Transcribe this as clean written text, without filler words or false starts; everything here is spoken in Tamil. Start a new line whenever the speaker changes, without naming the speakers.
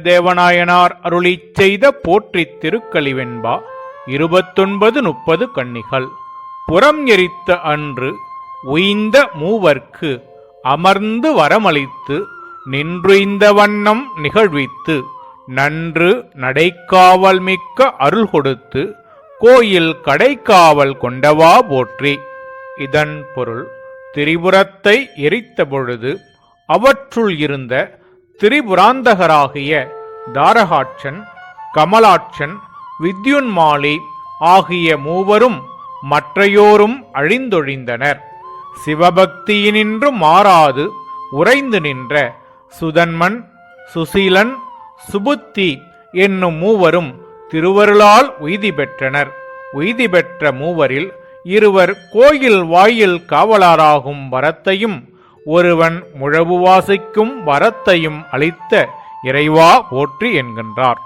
தேவநாயனார் அருளிச் செய்த போற்றித் திருக்கலிவெண்பா 29-30 கன்னிகள். புறம் எரித்த அன்று உய்ந்த மூவர்க்கு அமர்ந்து வரமளித்து நின்றுய்ந்த வண்ணம் நிகழ்வித்து நன்று நடைக்காவல் மிக்க அருள் கொடுத்து கோயில் கடைக்காவல் கொண்டவா போற்றி. இதன் பொருள், திரிபுரத்தை எரித்த பொழுது அவற்றுள் இருந்த திரிபுராந்தகராகிய தாரகாட்சன், கமலாட்சன், வித்யுன்மாலி ஆகிய மூவரும் மற்றையோரும் அழிந்தொழிந்தனர். சிவபக்தியினின்று மாறாது உறைந்து நின்ற சுதன்மன், சுசீலன், சுபுத்தி என்னும் மூவரும் திருவருளால் உய்தி பெற்றனர். உய்தி பெற்ற மூவரில் இருவர் கோயில் வாயில் காவலாராகும் வரத்தையும் ஒருவன் முழவு வாசிக்கும் வரத்தையும் அளித்த இறைவா போற்றி என்கின்றார்.